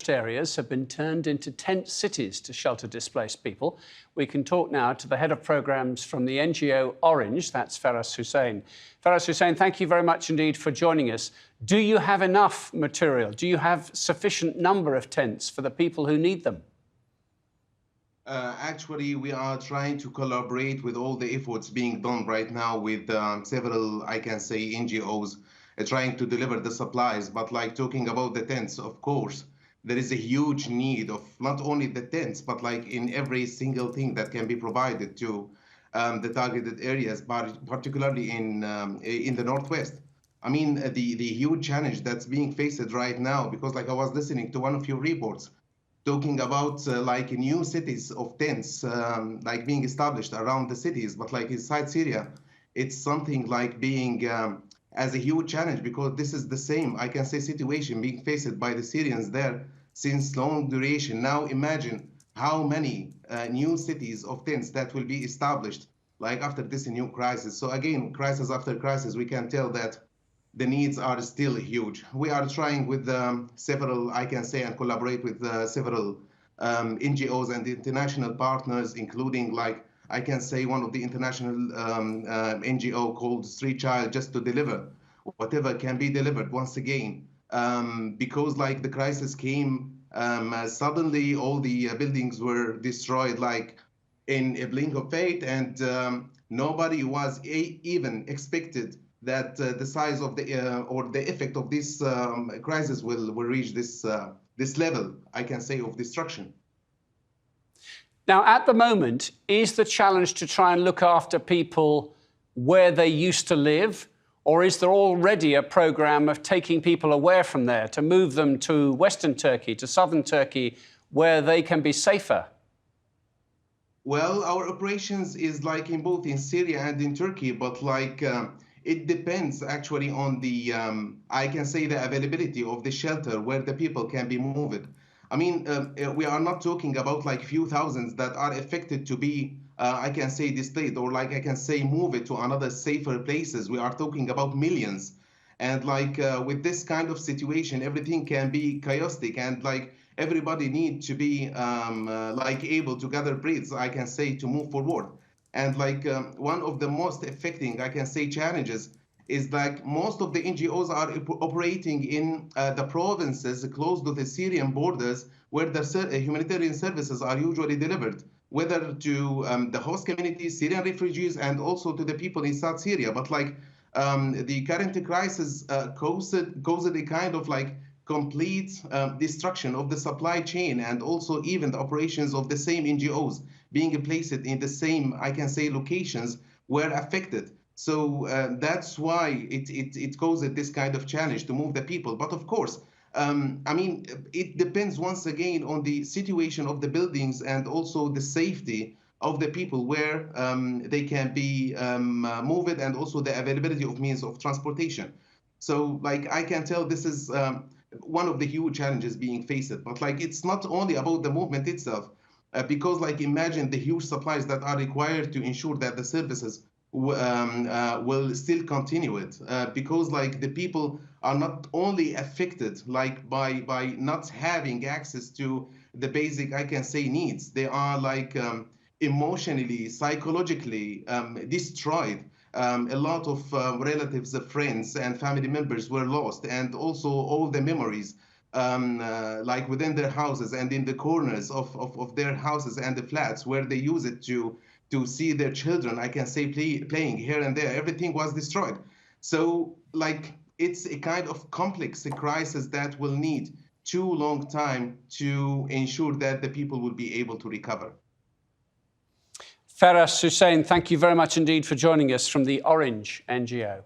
areas have been turned into tent cities to shelter displaced people. We can talk now to the head of programmes from the NGO Orange, that's Feras Hussein. Feras Hussein, thank you very much indeed for joining us. Do you have enough material? Do you have sufficient number of tents for the people who need them? Actually, we are trying to collaborate with all the efforts being done right now with several, I can say, NGOs trying to deliver the supplies. But like talking about the tents, of course, there is a huge need of not only the tents, but like in every single thing that can be provided to the targeted areas, but particularly in the Northwest. I mean, the huge challenge that's being faced right now, because like I was listening to one of your reports, talking about like new cities of tents like being established around the cities, but like inside Syria, it's something like being as a huge challenge, because this is the same, I can say, situation being faced by the Syrians there since long duration. Now imagine how many new cities of tents that will be established like after this new crisis. So again, crisis after crisis, we can tell that the needs are still huge. We are trying with several, I can say, and collaborate with several NGOs and international partners, including, like, I can say, one of the international NGO called Street Child, just to deliver whatever can be delivered once again. Because, like, the crisis came, suddenly all the buildings were destroyed, like, in a blink of fate, and nobody was even expected that the size of the or the effect of this crisis will reach this level, I can say, of destruction. Now, at the moment, is the challenge to try and look after people where they used to live, or is there already a programme of taking people away from there to move them to Western Turkey, to Southern Turkey, where they can be safer? Well, our operations is like in both in Syria and in Turkey, but like it depends actually on the, I can say, the availability of the shelter where the people can be moved. I mean, we are not talking about like few thousands that are affected to be, I can say, displaced, or like I can say, move it to another safer places. We are talking about millions. And like with this kind of situation, everything can be chaotic, and like everybody needs to be like able to gather breaths, I can say, to move forward. And like one of the most affecting, I can say, challenges is like most of the NGOs are operating in the provinces close to the Syrian borders, where the humanitarian services are usually delivered, whether to the host communities, Syrian refugees, and also to the people in South Syria. But like the current crisis caused a kind of like complete destruction of the supply chain, and also even the operations of the same NGOs being placed in the same, I can say, locations were affected. So that's why it caused this kind of challenge to move the people. But of course, I mean, it depends once again on the situation of the buildings and also the safety of the people where they can be moved, and also the availability of means of transportation. So like I can tell this is one of the huge challenges being faced. But like it's not only about the movement itself, because like imagine the huge supplies that are required to ensure that the services will still continue it, because like the people are not only affected like by not having access to the basic, I can say, needs. They are like emotionally, psychologically destroyed. A lot of relatives, friends, and family members were lost, and also all the memories like within their houses and in the corners of their houses and the flats where they use it to see their children, I can say, playing here and there. Everything was destroyed. So like it's a kind of complex crisis that will need too long time to ensure that the people will be able to recover. Feras Hussein, thank you very much indeed for joining us from the Orange NGO.